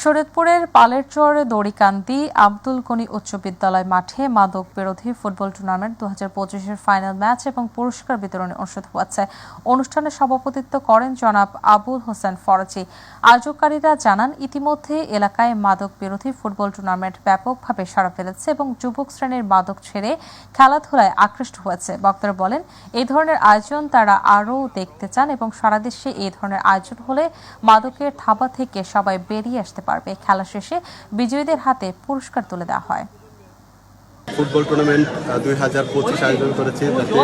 শরীয়তপুরের পালেরচর দড়িকান্দি আব্দুল গনি উচ্চ বিদ্যালয় মাঠে মাদক বিরোধী ফুটবল টুর্নামেন্ট 2025-এর ফাইনাল ম্যাচ এবং পুরস্কার বিতরণী অনুষ্ঠিত হয়েছে। অনুষ্ঠানে সভাপতিত্ব করেন জনাব আবুল হোসেন ফরাজি। আয়োজককারীরা জানান, ইতিমধ্যে এলাকায় মাদক বিরোধী ফুটবল টুর্নামেন্ট ব্যাপকভাবে সাড়া ফেলেছে এবং যুবক শ্রেণীর মাদক ছেড়ে খেলাধুলায় আকৃষ্ট হয়েছে। বক্তারা বলেন, এই ধরনের আয়োজন তারা আরও দেখতে চান এবং সারা দেশে এই ধরনের আয়োজন হলে মাদকের থাবা থেকে সবাই বেরিয়ে আসতে পারবে। খেলা শেষে বিজয়ীদের হাতে পুরস্কার তুলে দেওয়া হয়। ফুটবল টুর্নামেন্ট 2025 আয়োজন করেছে, যাতে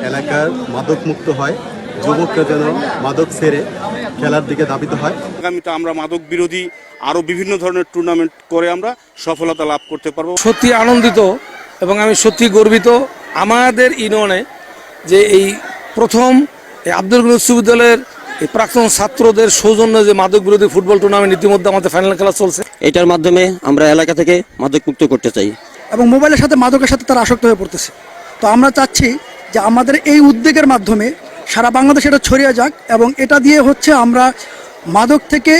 এলাকার মাদক মুক্ত হয়, যুবকরা যেন মাদক ছেড়ে খেলার দিকে ধাবিত হয়। আগামীতে আমরা মাদক বিরোধী আরো বিভিন্ন ধরনের টুর্নামেন্ট করে আমরা সফলতা লাভ করতে পারবো। সত্যি আনন্দিত এবং আমি সত্যি গর্বিত আমাদের ইউনিয়নে যে এই প্রথম আব্দুল গনি উচ্চ বিদ্যালয়ের এই প্রাক্তন ছাত্রদের সৌজন্যে যে মাদক বিরোধী ফুটবল টুর্নামেন্ট ইতিমধ্যে আমাদের ফাইনাল খেলা চলছে। এটার মাধ্যমে আমরা এলাকা থেকে মাদক মুক্ত করতে চাই এবং মোবাইলের সাথে মাদকের সাথে তারা আসক্ত হয়ে পড়তেছে। তো আমরা চাচ্ছি যে আমাদের এই উদ্যোগের মাধ্যমে সারা বাংলাদেশে এটা ছড়িয়ে যাক এবং এটা দিয়ে আমরা মাদক থেকে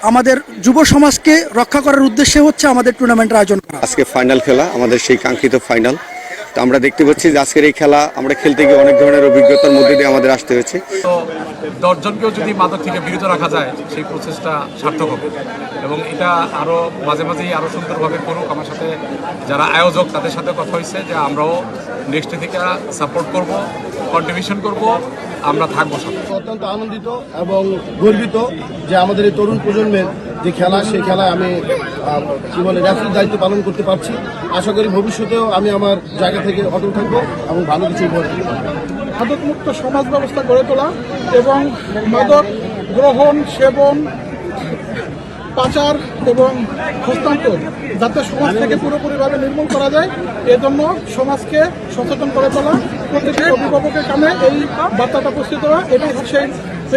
আমাদের যুব সমাজকে রক্ষা করার উদ্দেশ্যে আমাদের টুর্নামেন্টের আয়োজন করা। আজকে ফাইনাল খেলা, আমাদের সেই কাঙ্ক্ষিত ফাইনাল। তো আমরা দেখতে পাচ্ছি যে আজকের এই খেলা আমরা খেলতে গিয়ে অনেক ধরনের অভিজ্ঞতার মধ্যে দিয়ে আমাদের আসতে হয়েছে। তো 10 জনকেও যদি মাদক থেকে বিরত রাখা যায়, সেই প্রসেসটা সার্থক হবে এবং এটা আরও মাঝে মাঝেই আরও সুন্দরভাবে করুক। আমার সাথে যারা আয়োজক তাদের সাথে কথা হয়েছে যে আমরাও নেক্সট থেকে সাপোর্ট করব, কন্ট্রিবিউশন করব, আমরা থাকবো সাথে। অত্যন্ত আনন্দিত এবং গর্বিত যে আমাদের এই তরুণ প্রজন্মের যে খেলা, সেই খেলায় আমি রেফারির দায়িত্ব পালন করতে পারছি। আশা করি ভবিষ্যতেও আমি আমার জায়গা থেকে অটল থাকবো এবং ভালো কিছু উপহার দেব। মাদক মুক্ত সমাজ ব্যবস্থা গড়ে তোলা এবং মাদক গ্রহণ, সেবন, পাচার এবং হস্তান্তর যাতে সমাজ থেকে পুরোপুরিভাবে নির্মূল করা যায়, এজন্য সমাজকে সচেতন করে তোলা, প্রতিটি অভিভাবকের কানে এই বার্তাটা পৌঁছে দেওয়া, এটাই হচ্ছে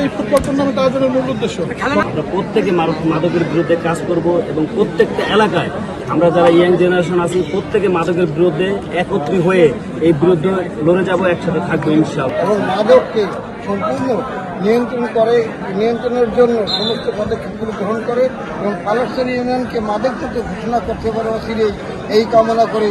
এই ফুটবল টুর্নামেন্ট আয়োজনের মূল উদ্দেশ্য। আমরা প্রত্যেকে মাদকের বিরুদ্ধে কাজ করব এবং প্রত্যেকটা এলাকায় আমরা যারা ইয়াং জেনারেশন আছি প্রত্যেকে মাদকের বিরুদ্ধে একত্রিত হয়ে এই বিরুদ্ধে লড়ে যাব, একসাথে থাকবো ইনশাআল্লাহ। এবং মাদককে সম্পূর্ণ নিয়ন্ত্রণের জন্য সমস্ত পদক্ষেপগুলো গ্রহণ করে এবং পালেরচর ইউনিয়নকে মাদক মুক্ত ঘোষণা করতে পারে এই কামনা করে